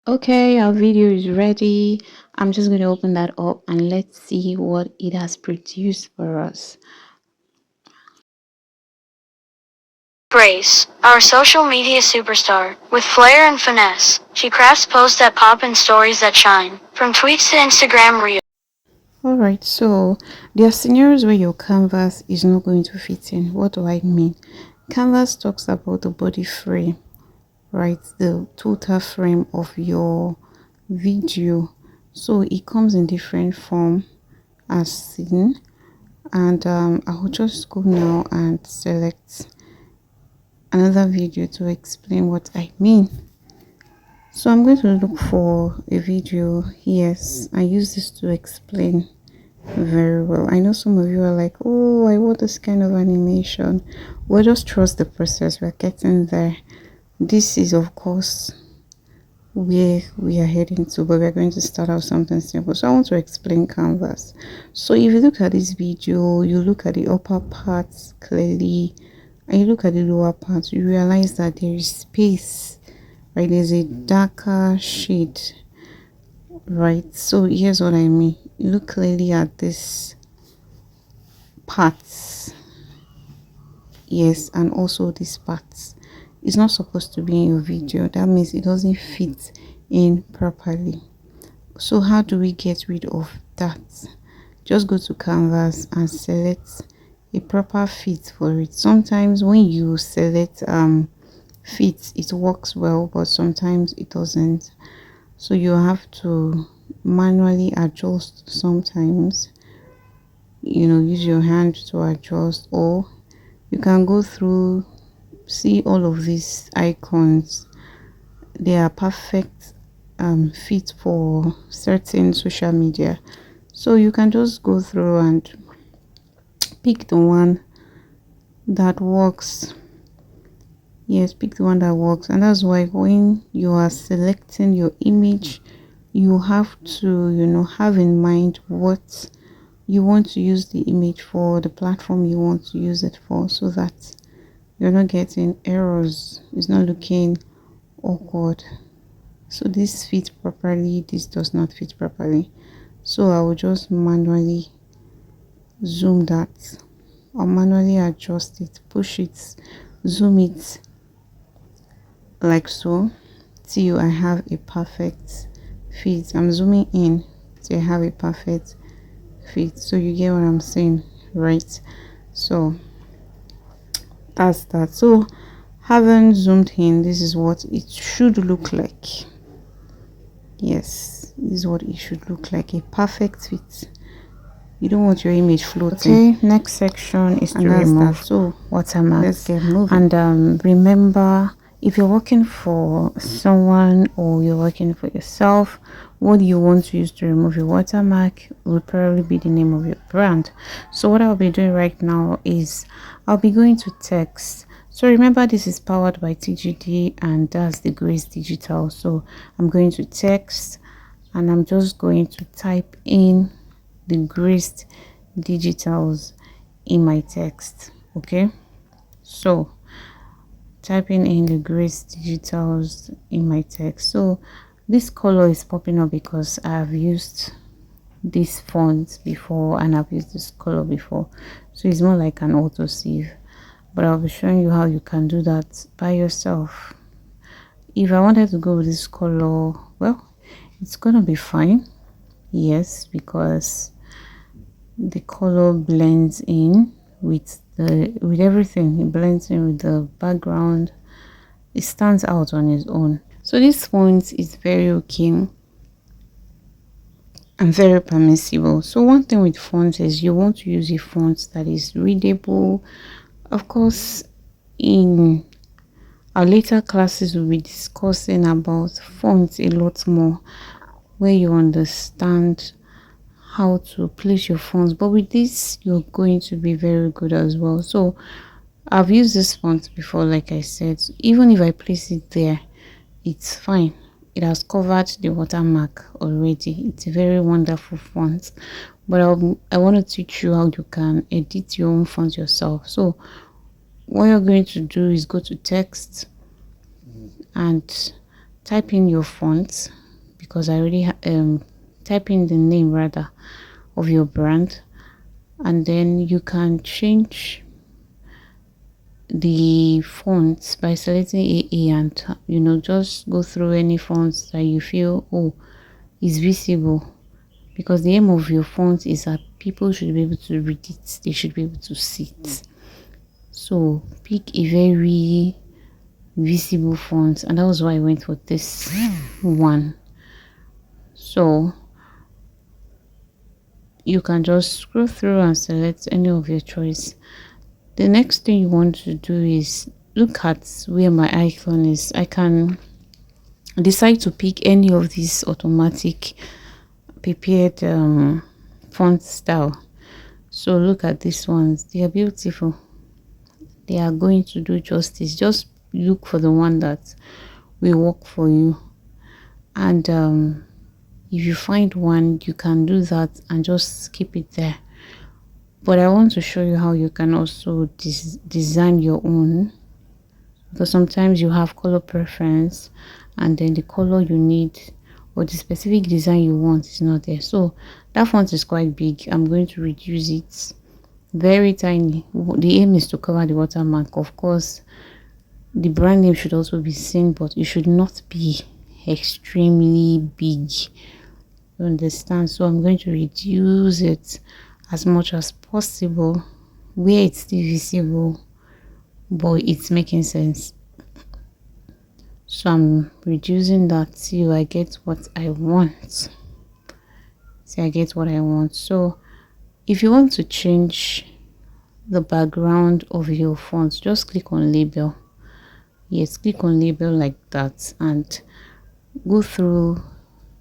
Okay, our video is ready. I'm just going to open that up and let's see what it has produced for us. Grace, our social media superstar, with flair and finesse, she crafts posts that pop and stories that shine, from tweets to Instagram reels. Alright, so there are scenarios where your canvas is not going to fit in. What do I mean? Canvas talks about the body frame, right? The total frame of your video. So it comes in different form as seen. And I will just go now and select another video to explain what I mean. So I'm going to look for a video. Yes, I use this to explain very well. I know some of you are like, oh, I want this kind of animation. Well, just trust the process. We're getting there. This is, of course, where we are heading to, but we're going to start out something simple. So I want to explain canvas. So if you look at this video, you look at the upper parts clearly, and you look at the lower part, you realize that there is space, right? There's a darker shade, right? So here's what I mean. You look clearly at this parts, yes, and also this parts. It's not supposed to be in your video. That means it doesn't fit in properly. So how do we get rid of that? Just go to canvas and select a proper fit for it. Sometimes when you select fit, it works well, but sometimes it doesn't. So you have to manually adjust sometimes, use your hand to adjust, or you can go through, see all of these icons. They are perfect fit for certain social media, so you can just go through and pick the one that works. Yes, pick the one that works. And that's why when you are selecting your image, you have to have in mind what you want to use the image for, the platform you want to use it for, so that you're not getting errors, it's not looking awkward. So this fits properly, this does not fit properly. So I will just manually zoom that, or manually adjust it, push it, zoom it like so, till I have a perfect fit. I'm zooming in till I have a perfect fit. So you get what I'm saying, right? So that's that. So having zoomed in, this is what it should look like. Yes, this is what it should look like, a perfect fit. You don't want your image floating. Okay, next section is to remove so watermarks. Let's get moving. And remember, if you're working for someone or you're working for yourself, what you want to use to remove your watermark will probably be the name of your brand. So what I'll be doing right now is I'll be going to text. So remember, this is powered by TGD, and that's the Grace Digital. So I'm going to text, and I'm just going to type in the Grace Digitals in my text. Okay, so typing in the Grace Digitals in my text. So this color is popping up because I've used this font before and I've used this color before, so it's more like an auto save, but I'll be showing you how you can do that by yourself. If I wanted to go with this color, well, it's gonna be fine. Yes, because the color blends in with everything. It blends in with the background. It stands out on its own. So this font is very okay and very permissible. So one thing with fonts is you want to use a font that is readable. Of course, in our later classes we'll be discussing about fonts a lot more, where you understand how to place your fonts, but with this you're going to be very good as well. So I've used this font before, like I said. So even if I place it there, it's fine. It has covered the watermark already. It's a very wonderful font, but I want to teach you how you can edit your own font yourself. So what you're going to do is go to text and type in your font, because I already type in the name rather of your brand, and then you can change the fonts by selecting AA, and just go through any fonts that you feel is visible, because the aim of your font is that people should be able to read it, they should be able to see it. So pick a very visible font, and that was why I went for this one. So you can just scroll through and select any of your choice. The next thing you want to do is look at where my icon is. I can decide to pick any of these automatic prepared font style. So look at these ones, they are beautiful, they are going to do justice. Just look for the one that will work for you, and if you find one, you can do that and just keep it there. But I want to show you how you can also design your own, because sometimes you have color preference and then the color you need or the specific design you want is not there. So that font is quite big. I'm going to reduce it very tiny. The aim is to cover the watermark. Of course, the brand name should also be seen, but it should not be extremely big. You understand? So I'm going to reduce it as much as possible where it's still visible but it's making sense. So I'm reducing that till I get what I want. See, I get what I want. So if you want to change the background of your font, just click on label. Yes, click on label like that and go through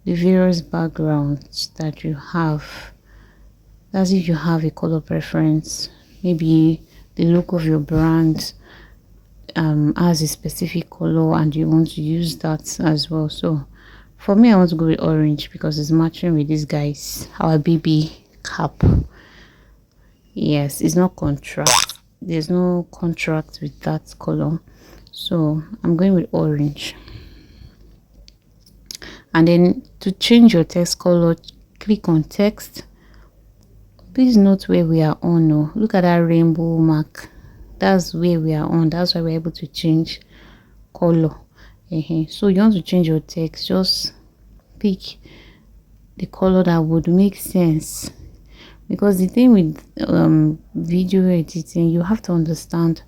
the various backgrounds that you have. That's if you have a color preference. Maybe the look of your brand has a specific color and you want to use that as well. So for me, I want to go with orange because it's matching with this guy's our baby cap. Yes, it's not contrast, there's no contrast with that color, so I'm going with orange. And then to change your text color, click on text. Please note where we are on. Oh, look at that rainbow mark, that's where we are on. That's why we're able to change color. So you want to change your text, just pick the color that would make sense, because the thing with video editing, you have to understand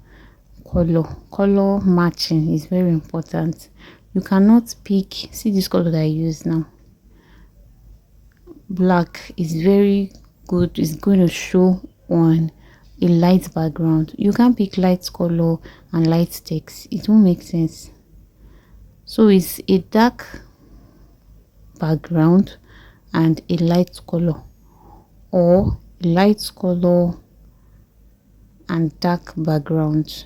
color matching is very important. You cannot pick, see this color that I use now, black is very good, it's going to show on a light background. You can't pick light color and light text, it won't make sense. So it's a dark background and a light color, or a light color and dark background.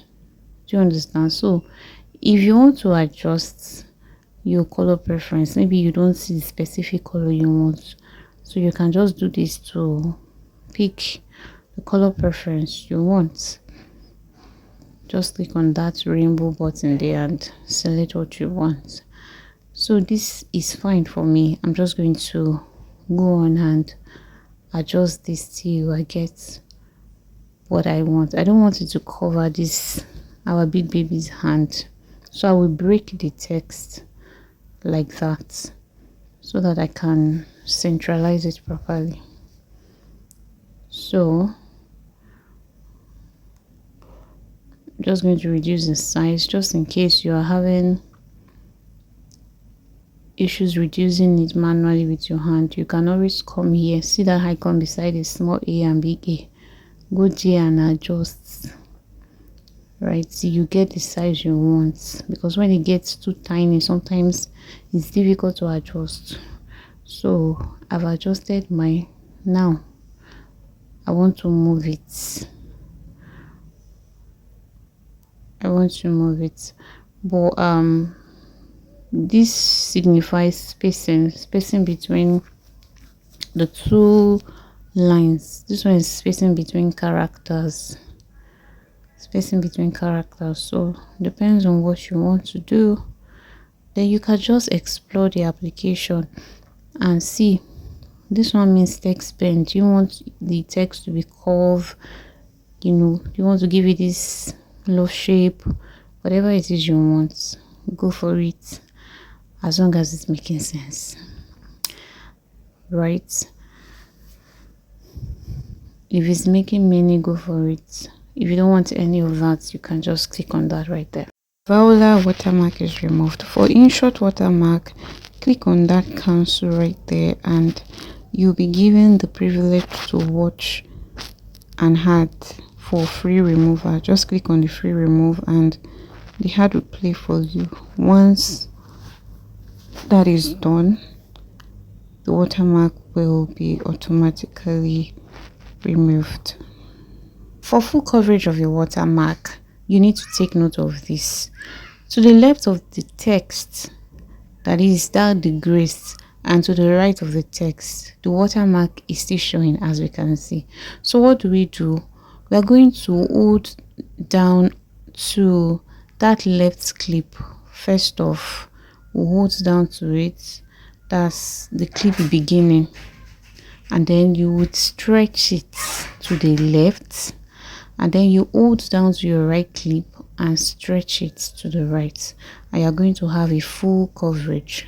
Do you understand? So if you want to adjust your color preference, maybe you don't see the specific color you want, so you can just do this to pick the color preference you want. Just click on that rainbow button there and select what you want. So this is fine for me. I'm just going to go on and adjust this till I get what I want. I don't want it to cover this our big baby's hand, so I will break the text like that so that I can centralize it properly. So I'm just going to reduce the size just in case you are having issues reducing it manually with your hand. You can always come here, see that icon beside the small a and big A, go there and adjust, right, so you get the size you want, because when it gets too tiny sometimes it's difficult to adjust. So I've adjusted my, now I want to move it. But this signifies spacing between the two lines. This one is spacing between characters. So depends on what you want to do. then you can just explore the application and see. This one means text bend. You want the text to be curved, you want to give it this love shape, whatever it is you want, go for it, as long as it's making sense, right? If it's making meaning, go for it. If you don't want any of that, you can just click on that right there. Vowler watermark is removed. For inshot watermark, click on that cancel right there, and you'll be given the privilege to watch an ad for free removal. Just click on the free remove and the ad will play for you. Once that is done, the watermark will be automatically removed. For full coverage of your watermark, you need to take note of this. To the left of the text, that is that the grace, and to the right of the text, the watermark is still showing, as we can see. So what do? We are going to hold down to that left clip. First off, we'll hold down to it. That's the clip beginning, and then you would stretch it to the left, and then you hold down to your right clip and stretch it to the right, and you're going to have a full coverage.